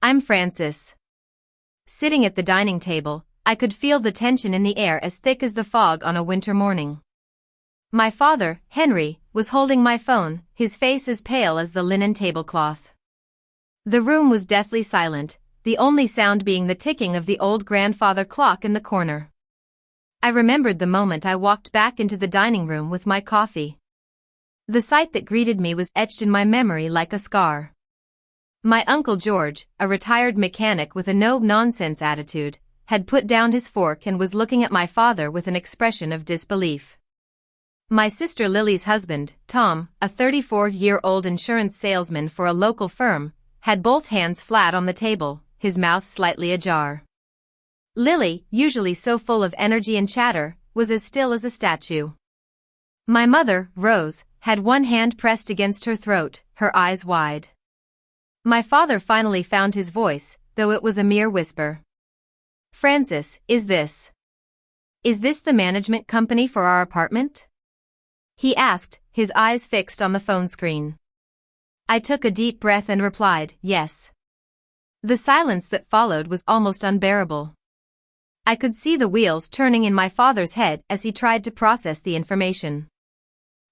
I'm Francis. Sitting at the dining table, I could feel the tension in the air as thick as the fog on a winter morning. My father, Henry, was holding my phone, his face as pale as the linen tablecloth. The room was deathly silent, the only sound being the ticking of the old grandfather clock in the corner. I remembered the moment I walked back into the dining room with my coffee. The sight that greeted me was etched in my memory like a scar. My Uncle George, a retired mechanic with a no-nonsense attitude, had put down his fork and was looking at my father with an expression of disbelief. My sister Lily's husband, Tom, a 34-year-old insurance salesman for a local firm, had both hands flat on the table, his mouth slightly ajar. Lily, usually so full of energy and chatter, was as still as a statue. My mother, Rose, had one hand pressed against her throat, her eyes wide. My father finally found his voice, though it was a mere whisper. "Francis, is this the management company for our apartment?" he asked, his eyes fixed on the phone screen. I took a deep breath and replied, "Yes." The silence that followed was almost unbearable. I could see the wheels turning in my father's head as he tried to process the information.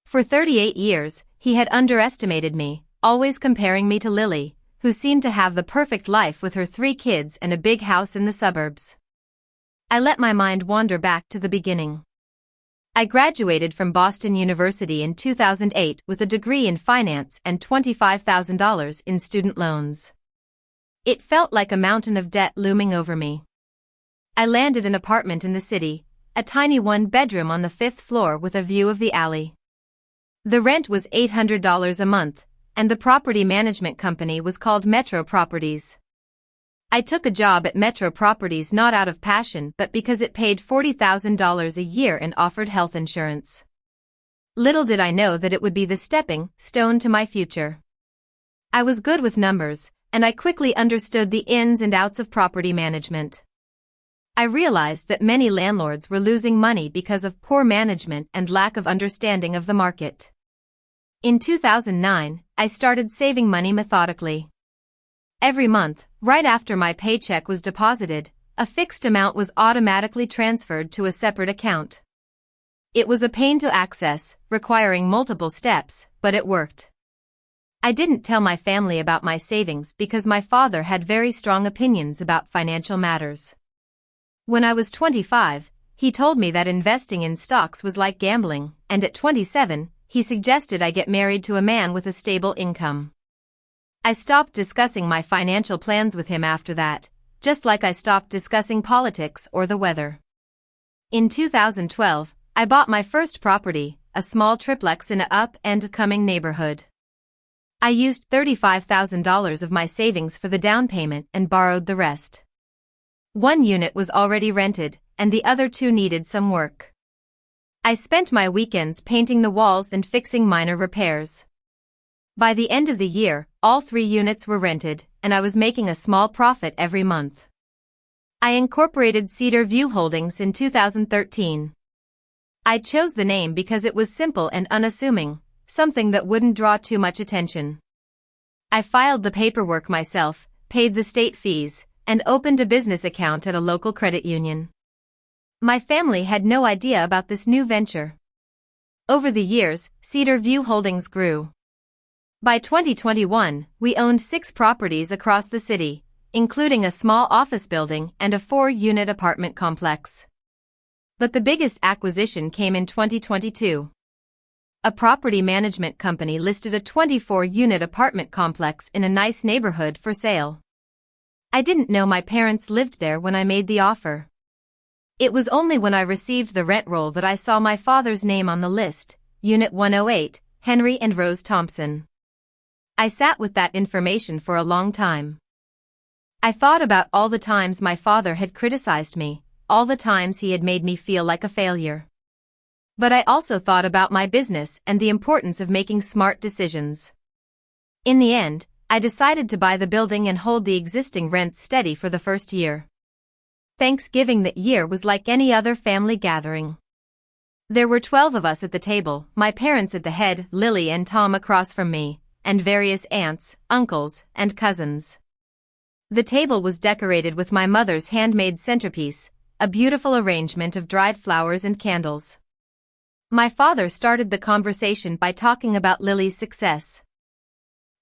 For 38 years, he had underestimated me, always comparing me to Lily, who seemed to have the perfect life with her 3 kids and a big house in the suburbs. I let my mind wander back to the beginning. I graduated from Boston University in 2008 with a degree in finance and $25,000 in student loans. It felt like a mountain of debt looming over me. I landed an apartment in the city, a tiny 1-bedroom on the 5th floor with a view of the alley. The rent was $800 a month, and the property management company was called Metro Properties. I took a job at Metro Properties not out of passion but because it paid $40,000 a year and offered health insurance. Little did I know that it would be the stepping stone to my future. I was good with numbers, and I quickly understood the ins and outs of property management. I realized that many landlords were losing money because of poor management and lack of understanding of the market. In 2009, I started saving money methodically. Every month, right after my paycheck was deposited, a fixed amount was automatically transferred to a separate account. It was a pain to access, requiring multiple steps, but it worked. I didn't tell my family about my savings because my father had very strong opinions about financial matters. When I was 25, he told me that investing in stocks was like gambling, and at 27, he suggested I get married to a man with a stable income. I stopped discussing my financial plans with him after that, just like I stopped discussing politics or the weather. In 2012, I bought my first property, a small triplex in an up-and-coming neighborhood. I used $35,000 of my savings for the down payment and borrowed the rest. One unit was already rented, and the other 2 needed some work. I spent my weekends painting the walls and fixing minor repairs. By the end of the year, all 3 units were rented, and I was making a small profit every month. I incorporated Cedar View Holdings in 2013. I chose the name because it was simple and unassuming, something that wouldn't draw too much attention. I filed the paperwork myself, paid the state fees, and opened a business account at a local credit union. My family had no idea about this new venture. Over the years, Cedar View Holdings grew. By 2021, we owned 6 properties across the city, including a small office building and a 4-unit apartment complex. But the biggest acquisition came in 2022. A property management company listed a 24-unit apartment complex in a nice neighborhood for sale. I didn't know my parents lived there when I made the offer. It was only when I received the rent roll that I saw my father's name on the list, Unit 108, Henry and Rose Thompson. I sat with that information for a long time. I thought about all the times my father had criticized me, all the times he had made me feel like a failure. But I also thought about my business and the importance of making smart decisions. In the end, I decided to buy the building and hold the existing rent steady for the first year. Thanksgiving that year was like any other family gathering. There were 12 of us at the table, my parents at the head, Lily and Tom across from me, and various aunts, uncles, and cousins. The table was decorated with my mother's handmade centerpiece, a beautiful arrangement of dried flowers and candles. My father started the conversation by talking about Lily's success.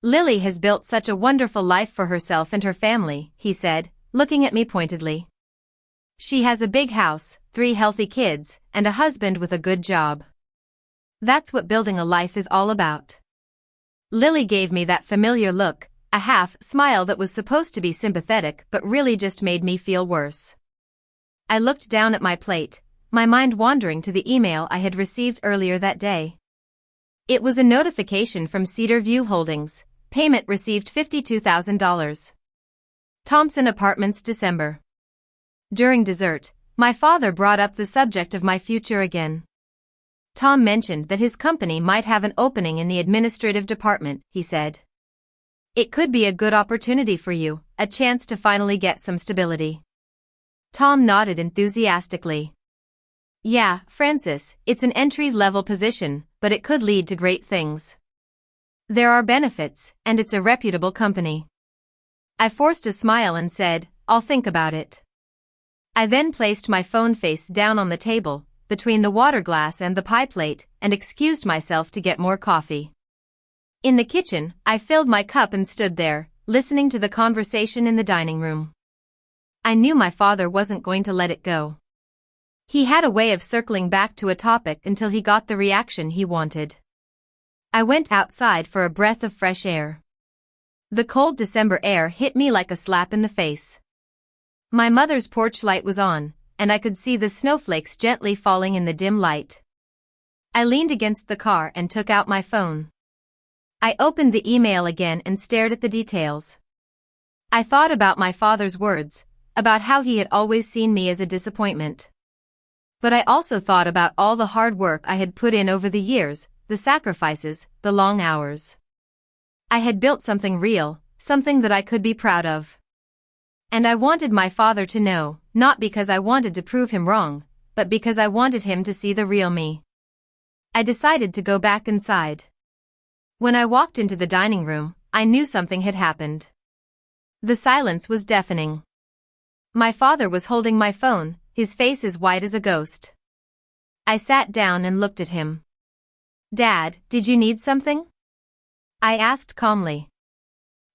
"Lily has built such a wonderful life for herself and her family," he said, looking at me pointedly. "She has a big house, 3 healthy kids, and a husband with a good job. That's what building a life is all about." Lily gave me that familiar look, a half smile that was supposed to be sympathetic but really just made me feel worse. I looked down at my plate, my mind wandering to the email I had received earlier that day. It was a notification from Cedar View Holdings. Payment received $52,000. Thompson Apartments, December. During dessert, my father brought up the subject of my future again. Tom mentioned that his company might have an opening in the administrative department, he said. "It could be a good opportunity for you, a chance to finally get some stability." Tom nodded enthusiastically. "Yeah, Francis, it's an entry-level position, but it could lead to great things. There are benefits, and it's a reputable company." I forced a smile and said, "I'll think about it." I then placed my phone face down on the table, between the water glass and the pie plate, and excused myself to get more coffee. In the kitchen, I filled my cup and stood there, listening to the conversation in the dining room. I knew my father wasn't going to let it go. He had a way of circling back to a topic until he got the reaction he wanted. I went outside for a breath of fresh air. The cold December air hit me like a slap in the face. My mother's porch light was on, and I could see the snowflakes gently falling in the dim light. I leaned against the car and took out my phone. I opened the email again and stared at the details. I thought about my father's words, about how he had always seen me as a disappointment. But I also thought about all the hard work I had put in over the years, the sacrifices, the long hours. I had built something real, something that I could be proud of. And I wanted my father to know, not because I wanted to prove him wrong, but because I wanted him to see the real me. I decided to go back inside. When I walked into the dining room, I knew something had happened. The silence was deafening. My father was holding my phone, his face as white as a ghost. I sat down and looked at him. "Dad, did you need something?" I asked calmly.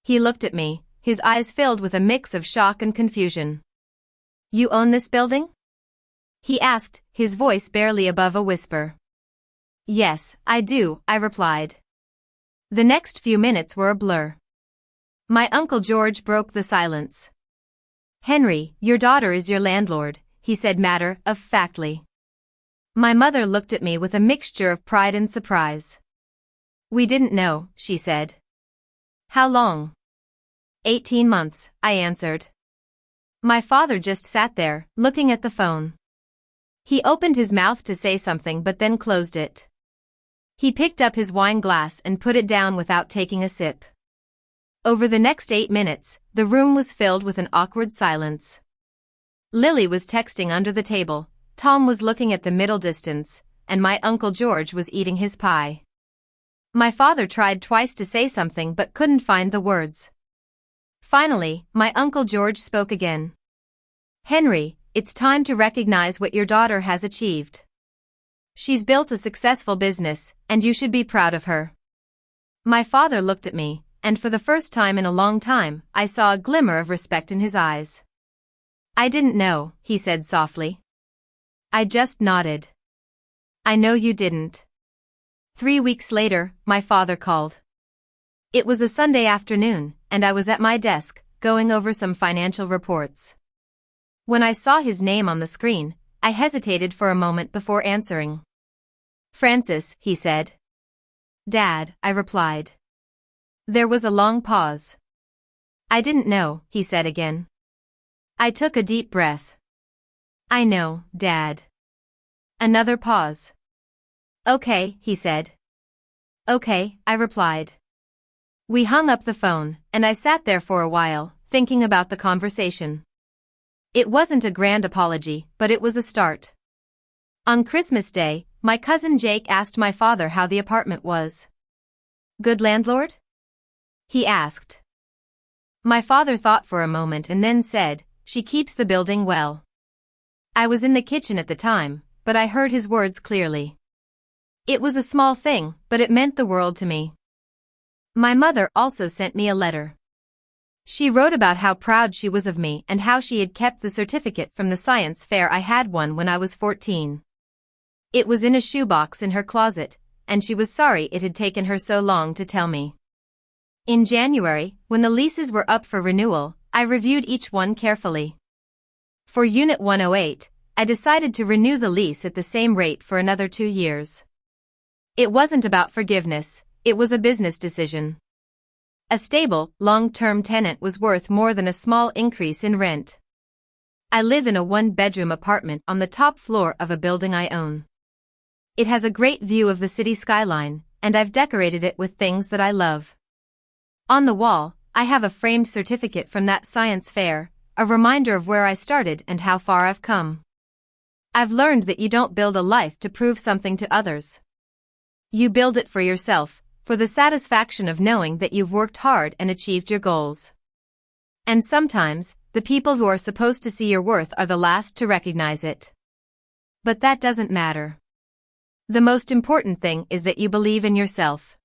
He looked at me, his eyes filled with a mix of shock and confusion. "You own this building?" he asked, his voice barely above a whisper. "Yes, I do," I replied. The next few minutes were a blur. My Uncle George broke the silence. "Henry, your daughter is your landlord," he said matter-of-factly. My mother looked at me with a mixture of pride and surprise. "We didn't know," she said. "How long?" 18 months, I answered. My father just sat there, looking at the phone. He opened his mouth to say something but then closed it. He picked up his wine glass and put it down without taking a sip. Over the next 8 minutes, the room was filled with an awkward silence. Lily was texting under the table, Tom was looking at the middle distance, and my Uncle George was eating his pie. My father tried twice to say something but couldn't find the words. Finally, my Uncle George spoke again. "Henry, it's time to recognize what your daughter has achieved. She's built a successful business, and you should be proud of her." My father looked at me, and for the first time in a long time, I saw a glimmer of respect in his eyes. "I didn't know," he said softly. I just nodded. "I know you didn't." 3 weeks later, my father called. It was a Sunday afternoon, and I was at my desk, going over some financial reports. When I saw his name on the screen, I hesitated for a moment before answering. "Francis," he said. "Dad," I replied. There was a long pause. "I didn't know," he said again. I took a deep breath. "I know, Dad." Another pause. "Okay," he said. "Okay," I replied. We hung up the phone, and I sat there for a while, thinking about the conversation. It wasn't a grand apology, but it was a start. On Christmas Day, my cousin Jake asked my father how the apartment was. "Good landlord?" he asked. My father thought for a moment and then said, "She keeps the building well." I was in the kitchen at the time, but I heard his words clearly. It was a small thing, but it meant the world to me. My mother also sent me a letter. She wrote about how proud she was of me and how she had kept the certificate from the science fair I had won when I was 14. It was in a shoebox in her closet, and she was sorry it had taken her so long to tell me. In January, when the leases were up for renewal, I reviewed each one carefully. For Unit 108, I decided to renew the lease at the same rate for another 2 years. It wasn't about forgiveness, it was a business decision. A stable, long-term tenant was worth more than a small increase in rent. I live in a 1-bedroom apartment on the top floor of a building I own. It has a great view of the city skyline, and I've decorated it with things that I love. On the wall, I have a framed certificate from that science fair, a reminder of where I started and how far I've come. I've learned that you don't build a life to prove something to others. You build it for yourself, for the satisfaction of knowing that you've worked hard and achieved your goals. And sometimes, the people who are supposed to see your worth are the last to recognize it. But that doesn't matter. The most important thing is that you believe in yourself.